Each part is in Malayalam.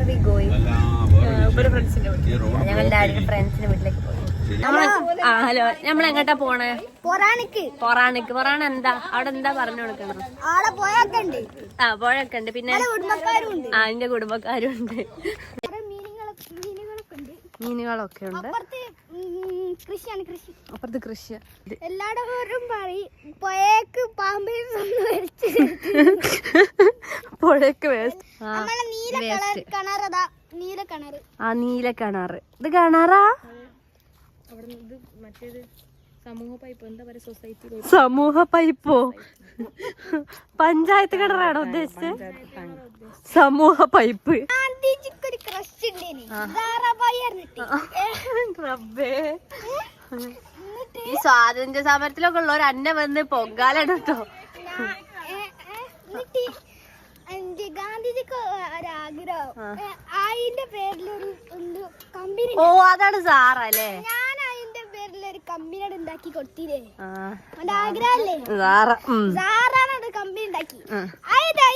We going? ഞങ്ങൾ എല്ലാവരും ഫ്രണ്ട്സിന്റെ വീട്ടിലേക്ക് പോയി. ഹലോ, നമ്മൾ എങ്ങോട്ടാ പോണേ? പൊറാണിക്ക് എന്താ അവിടെ എന്താ പറഞ്ഞു കൊടുക്കണം? പുഴയൊക്കെ ഉണ്ട്, പിന്നെ എന്റെ കുടുംബക്കാരും ഉണ്ട്, മീനുകളൊക്കെ ഉണ്ട്. അപ്പുറത്ത് കൃഷി. എല്ലാവരും പറയും പുഴയ്ക്ക് പുഴയ്ക്ക് വേസ്റ്റ്. നീല കിണറ്. ഇത് കിണറാ? സമൂഹ പൈപ്പോ? പഞ്ചായത്ത് കിണറാണോ ഉദ്ദേശിച്ചത്? സമൂഹ പൈപ്പ്. ഈ സ്വാതന്ത്ര്യ സമരത്തിലൊക്കെ ഉള്ളവർ അന്നെ വന്ന് പൊങ്കാലാണ് കേട്ടോ. ഗാന്ധിജിക്ക് ഒരാഗ്രഹം, അതിന്റെ പേരിലൊരു കമ്പനി. ഓ, അതാണ് സാറല്ലേ? ഞാൻ അതിന്റെ പേരിലൊരു കമ്പനി ഉണ്ടാക്കി കൊടുത്തില്ലേ? ആഗ്രഹല്ലേ? സാറാണ് അത് കമ്പനി ഉണ്ടാക്കി.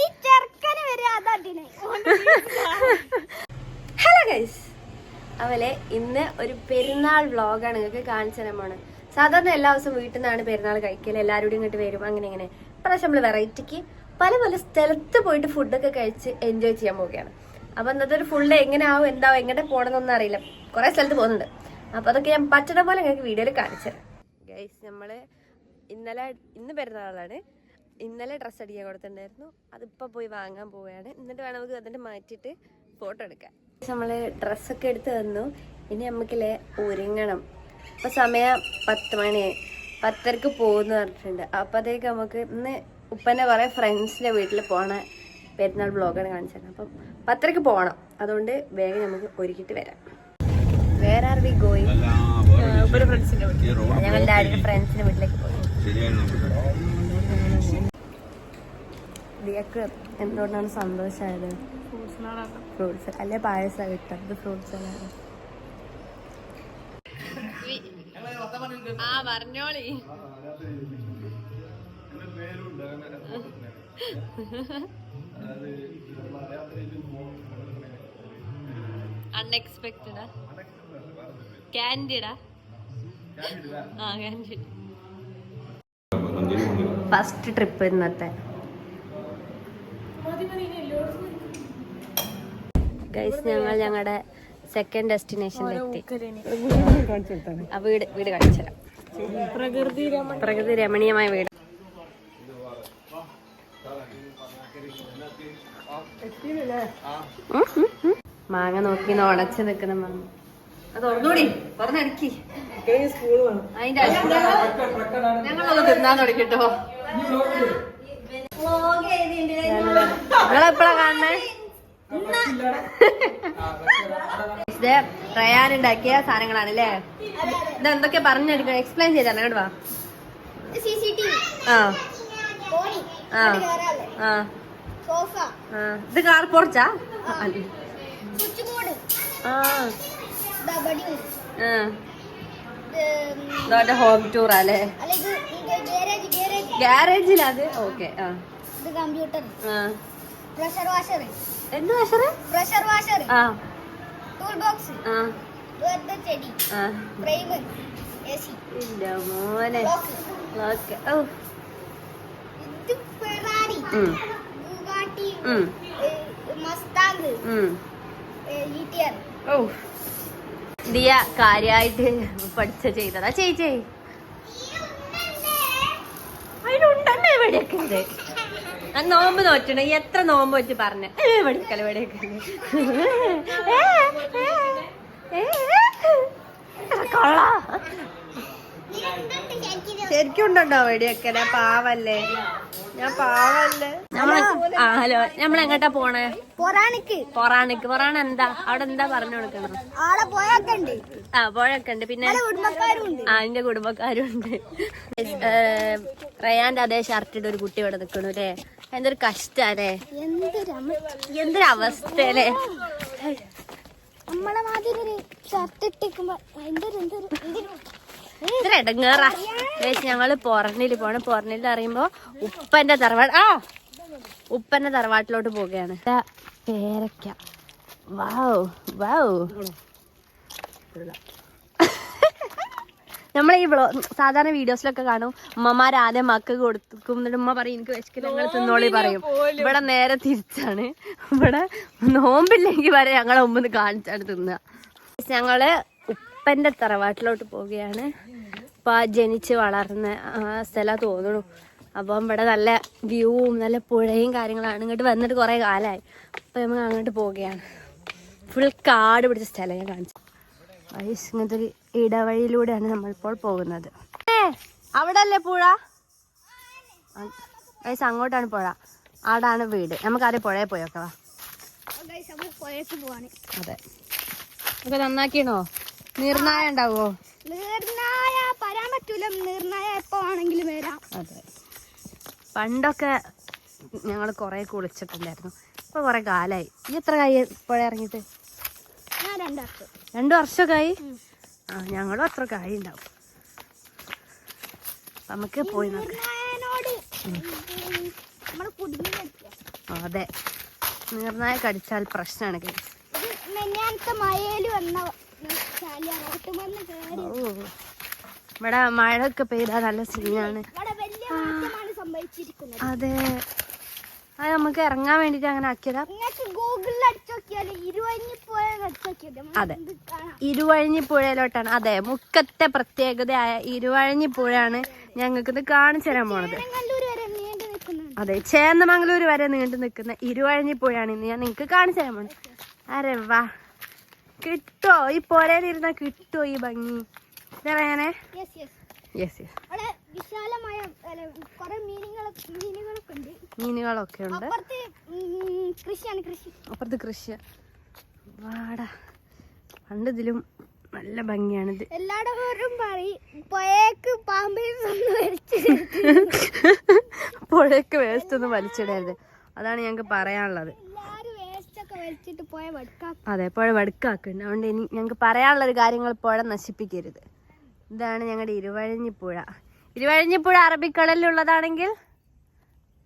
ഈ ചെറുക്കന് വരെ അതാട്ടിനെ. ഹലോ ഗൈസ്, അവലെ ഇന്ന് ഒരു പെരുന്നാൾ വ്ളോഗാണ് നിങ്ങൾക്ക് കാണിച്ചു തരാമാണ്. സാധാരണ എല്ലാ ദിവസവും വീട്ടിൽ നിന്നാണ് പെരുന്നാൾ കഴിക്കല്, എല്ലാവരും കൂടി ഇങ്ങോട്ട് വരും, അങ്ങനെ ഇങ്ങനെ. ഇപ്രാവശ്യം നമ്മള് വെറൈറ്റിക്ക് പല പല സ്ഥലത്ത് പോയിട്ട് ഫുഡൊക്കെ കഴിച്ച് എൻജോയ് ചെയ്യാൻ പോവുകയാണ്. അപ്പൊ ഇന്നത്തെ ഒരു ഫുള്ള് എങ്ങനെ ആവും, എന്താവും, എങ്ങനെ പോകണമെന്നൊന്നും അറിയില്ല. കുറെ സ്ഥലത്ത് പോകുന്നുണ്ട്. അപ്പൊ അതൊക്കെ ഞാൻ പറ്റണ പോലെ നിങ്ങൾക്ക് വീഡിയോയിൽ കാണിച്ചു തരാം ഗൈസ്. നമ്മള് ഇന്ന് പെരുന്നാളാണ്. ഇന്നലെ ഡ്രസ്സ് അടിക്കാൻ കൊടുത്തിട്ടുണ്ടായിരുന്നു, അതിപ്പോ പോയി വാങ്ങാൻ പോവുകയാണ്. എന്നിട്ട് വേണം നമുക്ക് അതിന്റെ മാറ്റിയിട്ട് ഫോട്ടോ എടുക്കാൻ. നമ്മള് ഡ്രസ്സൊക്കെ എടുത്ത് തന്നു. ഇനി നമുക്കില്ലേ ഒരുങ്ങണം. ഇപ്പൊ സമയം 10 മണിയായി. 10:30 പോകുന്നു പറഞ്ഞിട്ടുണ്ട്. അപ്പൊ അതേക്ക് നമുക്ക് ഇന്ന് ഉപ്പന്റെ കുറെ ഫ്രണ്ട്സിന്റെ വീട്ടിൽ പോണ പെരുന്നാൾ ബ്ലോഗാണ് കാണിച്ചത്. അപ്പം 10:30 പോകണം. അതുകൊണ്ട് വേഗം നമുക്ക് ഒരുക്കിട്ട് വരാം. വേറെ ആർ വി ഗോയിങ്? ഞങ്ങൾ എല്ലാവരും ഫ്രണ്ട്സിന്റെ വീട്ടിലേക്ക് പോയി. ദിയക്ക് എന്തുകൊണ്ടാണ് സന്തോഷമായത്? ഫ്രൂട്ട്സ് അല്ലെ പായസം കിട്ടും. ഇത് ഫ്രൂട്ട്സ് അല്ലാതെ. പറഞ്ഞോളി. അൺഎക്സ്പെക്ടഡാ? കാൻഡിഡാ? കാൻഡിഡ്. ഫസ്റ്റ് ട്രിപ്പ് ഇന്നത്തെ. ഗൈസ്, ഞങ്ങൾ ഞങ്ങളുടെ സെക്കൻഡ് ഡെസ്റ്റിനേഷനിലെത്തി. ആ വീട് കാണിച്ചു തരാം. പ്രകൃതി രമണീയമായ വീട്. മാങ്ങ നോക്കി ഉടച്ച് നിൽക്കുന്ന മാങ്ങ. അത് ഒന്നുകൂടി പറഞ്ഞടുക്കി. അതിന്റെ ഞങ്ങളൊന്ന് തിന്നാൻ തുടങ്ങിട്ടോ. നിങ്ങളെപ്പോഴാ കാണണേ? ഇത് റയാൻ ഉണ്ടാക്കിയ സാധനങ്ങളാണ് അല്ലേ? ഇത് എന്തൊക്കെയാ പറഞ്ഞെടുക്കണം, എക്സ്പ്ലെയിൻ ചെയ്താണ്. അങ്ങോട്ട് വാ. ഇത് കാർ പോർച്ചാ? ഹോം ടൂർ അല്ലേ? ഗാരേജിലത്. ഓക്കെ. Computer, pressure washer. എന്ത് washer? Pressure washer. Tool box, ചെടി, ഫ്രെയിം, എസി. ഇല്ല മോനെ. ഓക്കെ. ഓ, ഇത് ഫെറാറി, ബുഗാട്ടി, മസ്താങ്, ഈറ്റിആർ. ഓ, ദിയ കാര്യായിട്ട് പഠിച്ച ചെയ്തതാ ചേച്ചി. അതിലുണ്ടല്ലേ എവിടെയൊക്കെ ഉണ്ട്. നോമ്പ് നോറ്റണ എത്ര നോമ്പ് വെച്ച് പറഞ്ഞ വെടിക്കല് വെടിക്കല് കൊള്ള. ശരിക്കും ഉണ്ടോ വെടിയൊക്കെ? പാവല്ലേ, ഞാൻ പാവല്ലേ. ഹലോ, നമ്മൾ എങ്ങോട്ടാ പോണേ? പൊറാണിക്ക് എന്താ അവിടെ എന്താ പറഞ്ഞു കൊടുക്കണം? പുഴയൊക്കെ ഉണ്ട്, പിന്നെ എന്റെ കുടുംബക്കാരും ഉണ്ട്. റയാന്റെ അതേ ഷർട്ടിട്ട് ഒരു കുട്ടി ഇവിടെ നിൽക്കണു അല്ലേ? എന്തൊരു കഷ്ടല്ലേ, എന്തൊരു അവസ്ഥ അല്ലേ. ഇത്ര ഇടങ്ങേറാ. ഞങ്ങള് പൊറണില് പോണം. പൊറണില് അറിയുമ്പോ ഉപ്പന്റെ തറവാട്ടിലോട്ട് പോവുകയാണ്. പേരക്ക വാവ് വാവ്. നമ്മളെ ഈ സാധാരണ വീഡിയോസിലൊക്കെ കാണും ഉമ്മമാർ ആദ്യം മക്കൾക്ക് കൊടുക്കും, എന്നിട്ട് ഉമ്മ പറയും എനിക്ക് വിശക്കില്ല ഞങ്ങൾ തിന്നോളി പറയും. ഇവിടെ നേരെ തിരിച്ചാണ്. ഇവിടെ നോമ്പില്ലെങ്കിൽ വരെ ഞങ്ങളെ മുമ്പ് കാണിച്ചാണ് തിന്നുക. ഞങ്ങള് ഉപ്പന്റെ തറവാട്ടിലോട്ട് പോവുകയാണ്. ഇപ്പൊ ജനിച്ച് വളർന്ന സ്ഥലം തോന്നുന്നു. അപ്പം ഇവിടെ നല്ല വ്യൂവും നല്ല പുഴയും കാര്യങ്ങളാണ്. ഇങ്ങോട്ട് വന്നിട്ട് കുറെ കാലമായി. അപ്പൊ നമ്മൾ അങ്ങോട്ട് പോവുകയാണ്. ഫുൾ കാട് പിടിച്ച സ്ഥലം ഞാൻ കാണിച്ചു. ഇങ്ങനത്തെ ഒരു ഇടവഴിയിലൂടെയാണ് നമ്മളിപ്പോൾ പോകുന്നത്. അവിടെ അല്ലേ പുഴ? അങ്ങോട്ടാണ് പുഴ, ആടാണ് വീട്. നമുക്കാദ്യം പുഴയിൽ പോയോക്കവാ. അതെ, ഇപ്പൊ നന്നാക്കിയണോ? നീർനായ ഉണ്ടാവോ? നീർനായ പറയാൻ പറ്റൂല. നീർനായ എപ്പോ ആണെങ്കിലും വരാം. അതെ, പണ്ടൊക്കെ ഞങ്ങൾ കുറെ കുളിച്ചിട്ടുണ്ടായിരുന്നു. ഇപ്പൊ കുറെ കാലായി. ഈ എത്ര കായി പുഴ ഇറങ്ങിയിട്ട്? 2 വർഷമൊക്കെ ആയി. ഞങ്ങളും അത്ര കായി ഉണ്ടാവും. നമുക്ക് പോയി നോക്കാം. അതെ, നീർനായ കടിച്ചാൽ പ്രശ്നമാണ്. ഇവിടെ മഴയൊക്കെ പെയ്താൽ നല്ല സീനാണ്. അതെ, അത് നമുക്ക് ഇറങ്ങാൻ വേണ്ടിട്ട് അങ്ങനെ ആക്കിയതാ. അതെ, ഇരുവഴിഞ്ഞിപ്പുഴയിലോട്ടാണ്. അതെ, മുക്കത്തെ പ്രത്യേകതയായ ഇരുവഴിഞ്ഞിപ്പുഴയാണ് ഞങ്ങൾക്ക് ഇത് കാണിച്ചു തരാൻ പോണത്. അതെ, ചേന്നമംഗലൂർ വരെ നീണ്ടു നിൽക്കുന്ന ഇരുവഴിഞ്ഞിപ്പുഴയാണ് ഇന്ന് ഞാൻ നിങ്ങൾക്ക് കാണിച്ചു തരാൻ പോണത്. അരെ വാ, കിട്ടോ ഈ പുഴയിലിരുന്ന കിട്ടോ ഈ ഭംഗി? ഇതെങ്ങനെ? യെസ്, മീനുകളൊക്കെ ഉണ്ട്. അപ്പുറത്ത് കൃഷി. വാടാ, പണ്ട് ഇതിലും നല്ല ഭംഗിയാണിത്. എല്ലാവരും പറയും പുഴയ്ക്ക് പുഴയ്ക്ക് വേസ്റ്റ് ഒന്നും വലിച്ചിടരുത്. അതാണ് ഞങ്ങൾക്ക് പറയാനുള്ളത്. അതെ, പുഴ വടുക്കാക്കുന്നുണ്ട്. അതുകൊണ്ട് ഇനി ഞങ്ങൾക്ക് പറയാനുള്ളൊരു കാര്യങ്ങൾ പുഴ നശിപ്പിക്കരുത്. ഇതാണ് ഞങ്ങളുടെ ഇരുവഴിഞ്ഞിപ്പുഴ. ഇരുവഴിഞ്ഞിപ്പുഴ അറബിക്കടലിലുള്ളതാണെങ്കിൽ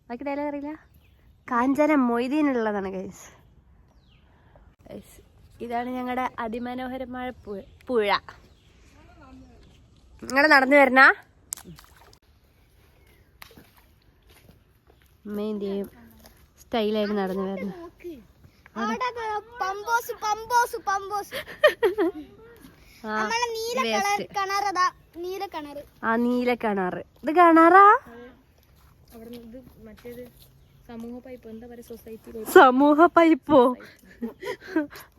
ബാക്കി ഡയലോഗ് അറിയില്ല. കാഞ്ചന മൊയ്തീനുള്ളതാണ് ഗൈസ്. ഇതാണ് ഞങ്ങളുടെ അതിമനോഹരമായ പുഴ. നിങ്ങൾ നടന്നു വരണ അമ്മേന്റെയും സ്റ്റൈലായിട്ട് നടന്നു വരണം. നീല കിണറ്. ഇത് കിണറാ? സമൂഹ പൈപ്പോ?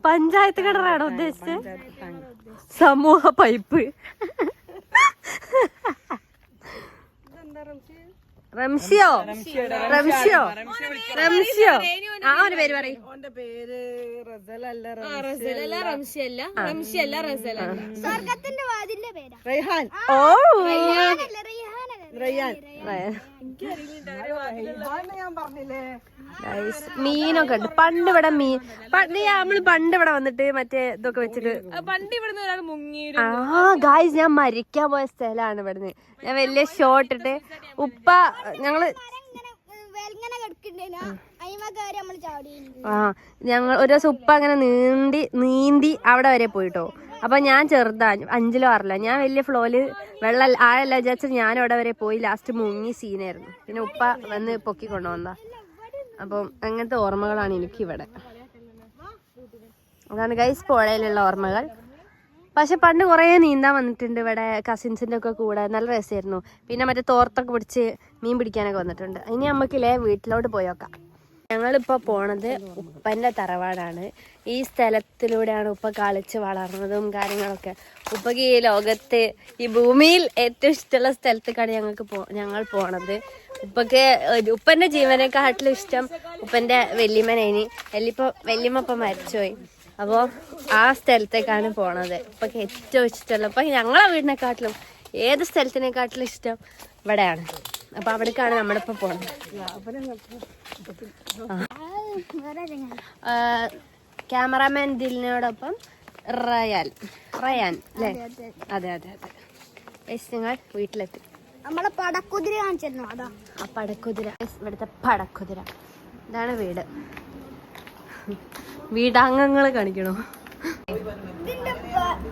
പഞ്ചായത്ത് കിണറാണോ ഉദ്ദേശിച്ചത്? സമൂഹ പൈപ്പ്. റംസിയോ? ആ ഒരു പേര് പറയും. ഓ, മീനൊക്കെ ഉണ്ട്. പണ്ട് ഇവിടെ നമ്മള് പണ്ട് ഇവിടെ വന്നിട്ട് മറ്റേ ഇതൊക്കെ വെച്ചിട്ട് ഗായ്സ് ഞാൻ മരിക്കാൻ പോയ സ്ഥലാണ് ഇവിടുന്ന്. ഞാൻ വലിയ ഷോട്ട് ഇട്ട് ഉപ്പ ഞങ്ങള് ഞങ്ങൾ ഒരു ദിവസം ഉപ്പ അങ്ങനെ നീന്തി അവിടെ വരെ പോയിട്ടോ. അപ്പൊ ഞാൻ ചെറുതാ, 5-ലോ 6-ലോ. ഞാൻ വലിയ ഫ്ലോയില് വെള്ളം ആഴല്ല വിചാരിച്ചിട്ട് ഞാൻ അവിടെ വരെ പോയി. ലാസ്റ്റ് മുങ്ങി സീനായിരുന്നു. പിന്നെ ഉപ്പ വന്ന് പൊക്കി കൊണ്ടുവന്നാ. അപ്പം അങ്ങനത്തെ ഓർമ്മകളാണ് എനിക്കിവിടെ. അതാണ് ഗൈസ് പുഴയിലുള്ള ഓർമ്മകൾ. പക്ഷെ പണ്ട് കുറേ നീന്താൻ വന്നിട്ടുണ്ട് ഇവിടെ കസിൻസിന്റെ ഒക്കെ കൂടെ. നല്ല രസമായിരുന്നു. പിന്നെ മറ്റേ തോർത്തൊക്കെ പിടിച്ച് മീൻ പിടിക്കാനൊക്കെ വന്നിട്ടുണ്ട്. ഇനി നമുക്കില്ലേ വീട്ടിലോട്ട് പോയോക്കാം. ഞങ്ങളിപ്പോൾ പോണത് ഉപ്പൻ്റെ തറവാടാണ്. ഈ സ്ഥലത്തിലൂടെയാണ് ഉപ്പ കളിച്ച് വളർന്നതും കാര്യങ്ങളൊക്കെ. ഉപ്പക്ക് ഈ ലോകത്ത് ഈ ഭൂമിയിൽ ഏറ്റവും ഇഷ്ടമുള്ള സ്ഥലത്തേക്കാണ് ഞങ്ങൾ പോണത്. ഉപ്പൻ്റെ ജീവനെക്കാട്ടിലും ഇഷ്ടം ഉപ്പൻ്റെ വല്യമ്മനേനി. വല്യമ്മ ഇപ്പം മരിച്ചുപോയി. അപ്പോൾ ആ സ്ഥലത്തേക്കാണ് പോണത്. ഉപ്പക്ക് ഏറ്റവും ഇഷ്ടമുള്ള, ഇപ്പം ഞങ്ങളെ വീടിനെക്കാട്ടിലും ഏത് സ്ഥലത്തിനെക്കാട്ടിലും ഇഷ്ടം ഇവിടെയാണ്. അപ്പൊ അവിടേക്കാണ് നമ്മളിപ്പോ പോണത്. ക്യാമറാമാൻ ദിലിനോടൊപ്പം റയാൻ അല്ലേ? അതെ. ഞങ്ങൾ വീട്ടിലെത്തി. നമ്മളെ പടക്കുതിര കാണിച്ചിരുന്നു. അതാ ആ പടക്കുതിര, ഇവിടുത്തെ പടക്കുതിര. ഇതാണ് വീട്. വീടാംഗങ്ങളെ കാണിക്കണോ? ഇതിന്റെ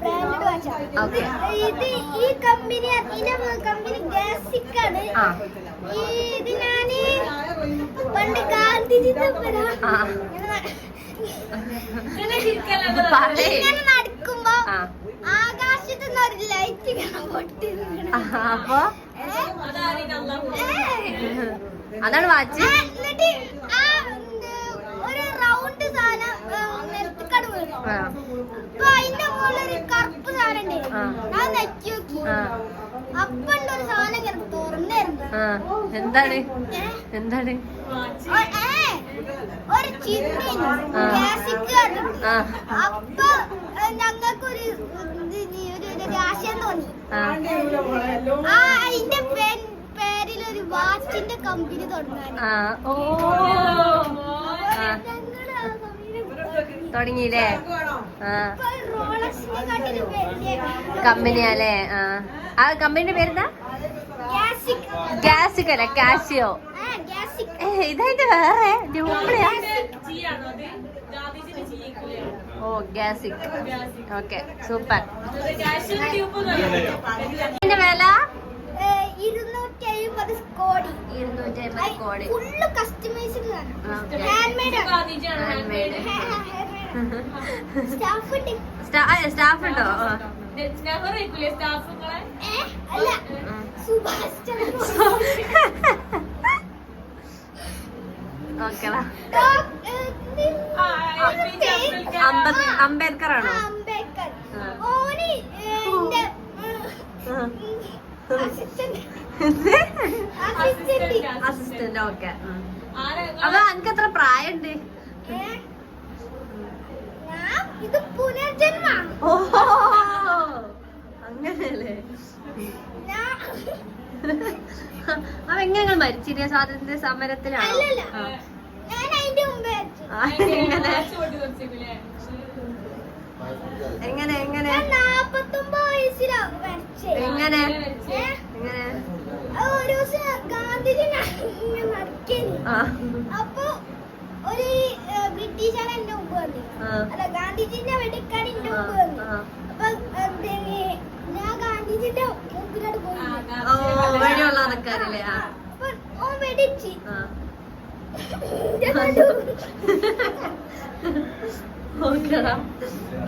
ബ്രാൻഡ് വാച്ചാ. ഓക്കെ. ഇത് ഈ കമ്പനി ഗ്യാസിക്കാണ്. ഇത് ഞാന് പണ്ട് ഗാന്ധിജിന്റെ ഇങ്ങനെ നടക്കുമ്പോ ആകാശത്ത് നിന്ന് ഒരു ലൈറ്റ് പൊട്ടി. അപ്പൊ അതാണ് വാച്ച്. എന്നിട്ട് ഒരു റൗണ്ട് സാധനം നിലത്തേക്കാണ് വീണു. അപ്പൊ അതിന്റെ മുകളിൽ ഒരു കറുപ്പ് സാധനം ഉണ്ടായിരുന്നു. ഞാൻ നെക്കി നോക്കി. അപ്പൊ ഒരു സാധനം ഇങ്ങനെ തുറന്നായിരുന്നു. എന്താണ് എന്താണ്? ഒരു ചിന്നി ഗ്യാസിക്ക്. അപ്പൊ ഞങ്ങൾക്കൊരു ആശയം തോന്നി. അതിന്റെ പേരിൽ ഒരു വാച്ചിന്റെ കമ്പനി തുടങ്ങാൻ തുടങ്ങിയില്ലേ? കമ്പനിയാലേ? ആ കമ്പനിയുടെ പേരെന്താ? ഗ്യാസിക് അല്ല, കാസിയോ. ഇതായിട്ട് വേറെ ഡ്യൂപ്ലിയാ? ഓ, ഗ്യാസിക്. Okay, super. ഇതിന്റെ വില 250 കോടി. 250 കോടി. ഫുള്ള് കസ്റ്റമൈസ്ഡ് ആണ്. ഹാൻഡ്മെയ്ഡ് ആണ്. സ്റ്റാഫ് ഉണ്ടോ? അല്ല, സുഭാഷ് ചന്ദ്ര. ഓക്കെടാ. അംബേദ്കർ ആണോ? അംബേദ്കർ. ഓന് എന്റെ അസിസ്റ്റന്റ്. ഓക്കെ. അപ്പൊ എനിക്ക് എത്ര പ്രായണ്ട്? ഇത് പുനർജന്മ. ഓഹോ, അങ്ങനെയല്ലേ? അപ്പൊ എങ്ങനെ മരിച്ചില്ല? സ്വാതന്ത്ര്യ സമരത്തിലാണോ? എങ്ങനെ എങ്ങനെ 49 വയസ്സിലാണ് മരിച്ചത്. എങ്ങനെ എങ്ങനെ? ഒരു ദിവസം ഗാന്ധിജി നടക്കുന്നു. അപ്പൊ ഒരു ബ്രിട്ടീഷുകാരൻ എന്റെ മുമ്പ് വന്നു. അല്ല, ഗാന്ധിജിന്റെ വെടിക്കാട് എന്റെ മുമ്പ് വന്നു. അപ്പൊ ഞാൻ ഗാന്ധിജിന്റെ മുമ്പിലോട്ട് പോയി. വെടിയുള്ള ആൾക്കാരല്ലേ? അപ്പൊ ഓൻ വെടിച്ച്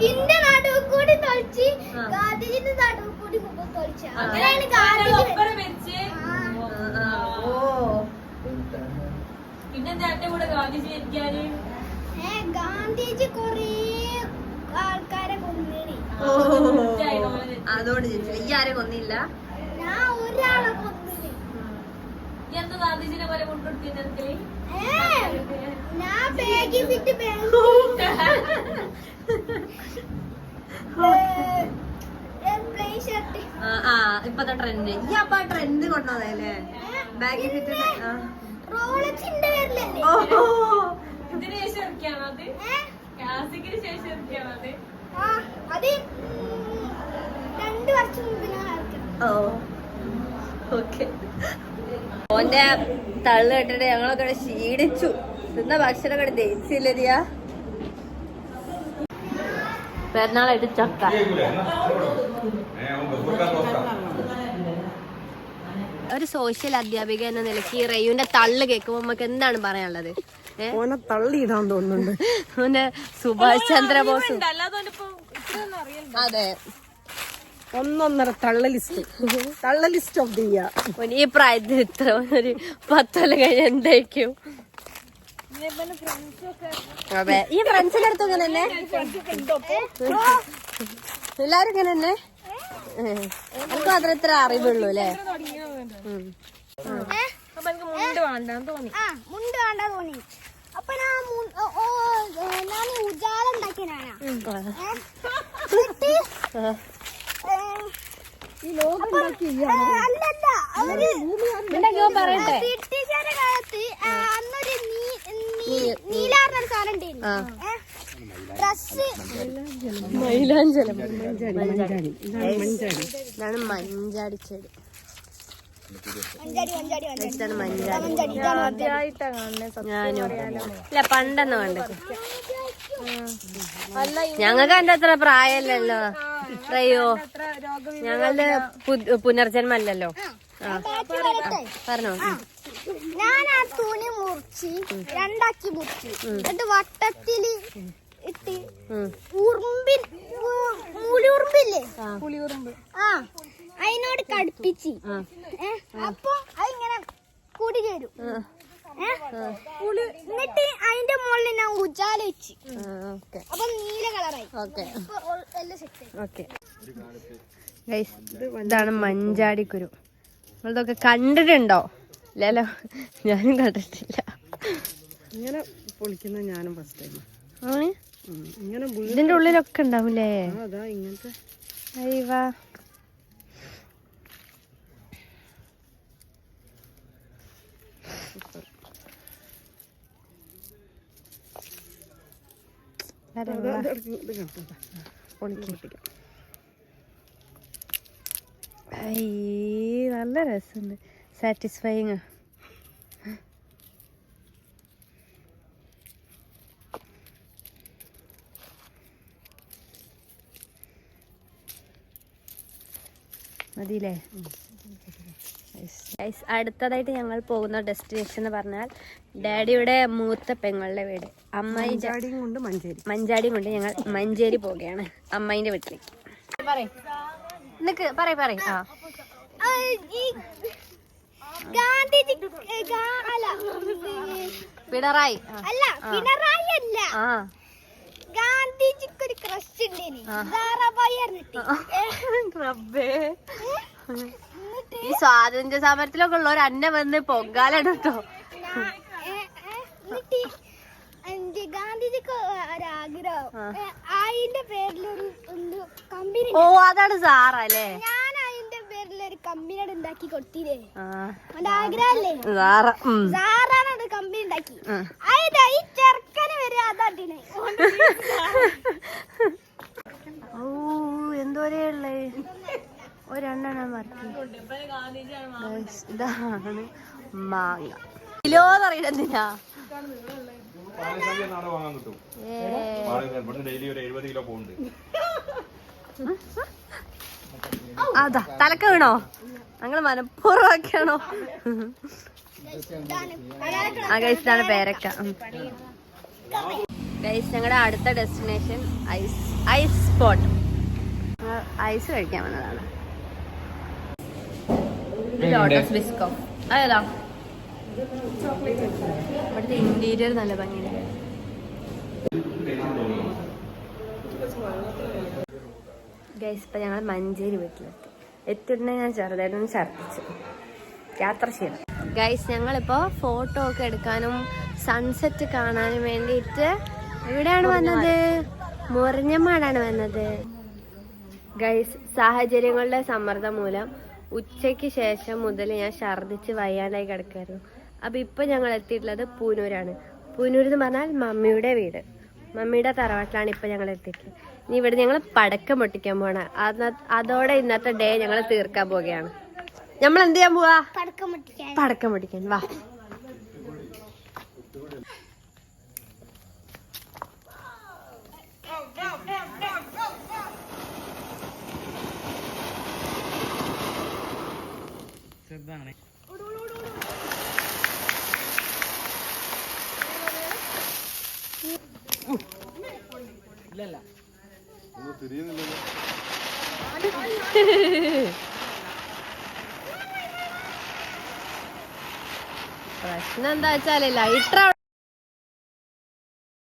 ഇന്റെ നടുവ് കൂടി തൊളിച്ച് ഗാന്ധിജിന്റെ നടുവ് കൂടി തൊളിച്ച. അങ്ങനെയാണ് ഗാന്ധിജി. ഗാന്ധിജി കൊറേ ആൾക്കാരെ കൊന്നേനി. അതോട് ചോദിച്ചു. ഈ ആരെ കൊന്നില്ല? ഞാൻ ഒരാളെ കൊന്നില്ല. ഗാന്ധിജിനെ പോലെ കൊണ്ടുകൊടുത്തിട്ട് ഞാൻ ബാഗി ഫിറ്റ് ഇപ്പത്തെ ട്രെൻഡ്. ഈ അപ്പൊ ട്രെൻഡ് കൊണ്ടുവന്നല്ലേ ബാഗി ഫിറ്റ്? റോളക്സിന്റെ പേരിലല്ലേ? ഇതിന് ശേഷം ഇറക്കിയാണോ അത്? ക്ലാസിക്കിന് ശേഷം ഇറക്കിയാണോ അത്? അത് 2 വർഷം മുമ്പ് ഞാൻ ഇറക്കണം. ഓക്കെ. ഓന്റെ തള്ളു കേട്ടിട്ട് ഞങ്ങളൊക്കെ ക്ഷീണിച്ചു. തിന്ന ഭക്ഷണം കൂടെ ദഹിച്ചില്ലരിയാ. പെരുന്നാളായിട്ട് ചക്ക. ഒരു സോഷ്യൽ അധ്യാപിക എന്ന നിലയ്ക്ക് ഈ റെയുവിന്റെ തള്ളു കേൾക്കുമ്പോ നമുക്ക് എന്താണ് പറയാനുള്ളത്? ഓനെ തള്ളിയിടാൻ തോന്നുന്നുണ്ട്. ഓന്റെ സുഭാഷ് ചന്ദ്രബോസ്. അതെ, 1.5 തള്ള ലിസ്റ്റ് ഓഫ് ദി ഇയർ. ഈ പ്രായത്തിൽ ഇത്ര ഒരു 10 കൊല്ലം കഴിഞ്ഞ എന്തായിരിക്കും? അതെ, ഈ ഫ്രണ്ട്സിന്റെ അടുത്ത് ഇങ്ങനെ തന്നെ എല്ലാരും ഇങ്ങനെ തന്നെ. എനിക്ക് മാത്രം ഇത്ര അറിവുള്ളൂ അല്ലേ? മുണ്ട് വേണ്ടെന്ന് തോന്നി. മുണ്ട് വേണ്ട തോന്നി. അപ്പൊ ഞാൻ ഉജാല ഉണ്ടാക്കിയനാണ്. ഈ ലോകം അല്ലല്ല, അവര് പറയട്ടെ. ബ്രിട്ടീഷുകാരുടെ കാലത്ത് അന്നൊരു നീലാറിനൊരു സാധനം ഉണ്ടായിരുന്നു. ഡ്രസ് മൈലാഞ്ചലം. ഇതാണ് മഞ്ചാടിച്ചെടി. ഇതാണ് മഞ്ചാടി. ഞാനും ഇല്ല, പണ്ടെന്ന് കണ്ടത്. ഞങ്ങൾക്ക് അതിന്റെ അത്ര പ്രായമല്ലല്ലോ അയ്യോ ഞങ്ങളുടെ പുനർജന്മല്ലല്ലോ പറഞ്ഞോ ഞാൻ ആ തുണി മുറിച്ച് രണ്ടാക്കി മുറിച്ച് എന്നിട്ട് വട്ടത്തില് ഇട്ട് ഉറുമ്പില്ലേ ആ അതിനോട് കടുപ്പിച്ച് അപ്പൊ അതിങ്ങനെ കൂടി ചേരും എന്നിട്ട് അതിന്റെ മുകളിൽ ഞാൻ ഉജാല വെച്ച് അപ്പൊ നീല കളറായി. എല്ലാം സെറ്റ്. ഇതാണ് മഞ്ചാടിക്കുരു. നിങ്ങളിതൊക്കെ കണ്ടിട്ടുണ്ടോ? ഇല്ലല്ലോ, ഞാനും കണ്ടിട്ടില്ല. ഇങ്ങനെ പൊളിക്കുന്ന ഞാനും ഫസ്റ്റ് ടൈം. ഇങ്ങനെ ഇതിന്റെ ഉള്ളിലൊക്കെ ഉണ്ടാവൂലേ? അതാ ഇങ്ങനത്തെ അയ്യവാ. നല്ല രസമുണ്ട്, സാറ്റിസ്ഫൈങ്. മതിയില്ലേ? അടുത്തതായിട്ട് ഞങ്ങൾ പോകുന്ന ഡെസ്റ്റിനേഷൻ എന്ന് പറഞ്ഞാൽ ഡാഡിയുടെ മൂത്ത പെങ്ങളുടെ വീട് മഞ്ചാടിയും കൊണ്ട് ഞങ്ങൾ മഞ്ചേരി പോവുകയാണ്, അമ്മായിന്റെ വീട്ടിലേക്ക്. പിണറായി അല്ല ഗാന്ധിജിക്ക് ഒരു ക്രഷ് ഈ സ്വാതന്ത്ര്യ സമരത്തിലൊക്കെ ഉള്ളവർ അന്നെ വന്ന് പൊങ്കാലാണ് കേട്ടോ. ഗാന്ധിജിക്ക് ഒരാഗ്രഹം അതിന്റെ പേരിലൊരു കമ്പനി. ഓ അതാണ് സാറല്ലേ? ഞാൻ അതിന്റെ പേരിലൊരു കമ്പനി ഉണ്ടാക്കി കൊടുത്തില്ലേ, എന്റെ ആഗ്രഹല്ലേ. സാറാണ് അത് കമ്പനി ഉണ്ടാക്കി. അതാ ഈ ചെറുക്കന് വരെ അതാട്ടിനെ. ഓ എന്തോരേ ഉള്ളേ, ഒരെണ്ണം വർക്ക്. ഇതാണ് മാങ്ങ. കിലോന്ന് അറിയണ എന്തിനാ? അതാ തലക്ക വീണോ? ഞങ്ങള് മനഃപൂർവ്വമാക്കിയാണോ? ഇതാണ് പേരക്ക. ഗൈസ് ഞങ്ങളുടെ അടുത്ത ഡെസ്റ്റിനേഷൻ ഐസ് സ്പോട്ട്. ഐസ് കഴിക്കാൻ വന്നതാണ്. ലോട്ടസ് ബിസ്കോ അതേതാ? ഇവിടുത്തെ ഇന്റീരിയർ നല്ല ഭംഗിയുണ്ട്. ഗൈസ് ഇപ്പൊ ഞങ്ങൾ മഞ്ചേരി വീട്ടിലെത്തി. എത്തിയിട്ടുണ്ടെ ഞാൻ ചെറുതായിട്ടൊന്ന് ഛർദ്ദിച്ചു. യാത്ര ചെയ്യണം. ഗൈസ് ഞങ്ങളിപ്പോ ഫോട്ടോ ഒക്കെ എടുക്കാനും സൺസെറ്റ് കാണാനും വേണ്ടിയിട്ട് എവിടെയാണ് വന്നത്? മുറിഞ്ഞമാടാണ് വന്നത്. ഗൈസ് സാഹചര്യങ്ങളുടെ സമ്മർദ്ദം മൂലം ഉച്ചയ്ക്ക് ശേഷം മുതൽ ഞാൻ ഛർദ്ദിച്ച് വയ്യാണ്ടായി കിടക്കായിരുന്നു. അപ്പൊ ഇപ്പൊ ഞങ്ങൾ എത്തിയിട്ടുള്ളത് പൂനൂരാണ്. പൂനൂർ എന്ന് പറഞ്ഞാൽ മമ്മിയുടെ വീട്, മമ്മിയുടെ തറവാട്ടിലാണ് ഇപ്പൊ ഞങ്ങൾ എത്തിയിട്ടുള്ളത്. ഇനി ഇവിടെ ഞങ്ങൾ പടക്കം പൊട്ടിക്കാൻ പോണ. അതോടെ ഇന്നത്തെ ഡേ ഞങ്ങൾ തീർക്കാൻ പോവുകയാണ്. നമ്മൾ എന്ത് ചെയ്യാൻ പോവാ? പടക്കം പൊട്ടിക്കാൻ. വാ. പ്രശ്നം എന്താ വെച്ചാല് ലൈറ്റർ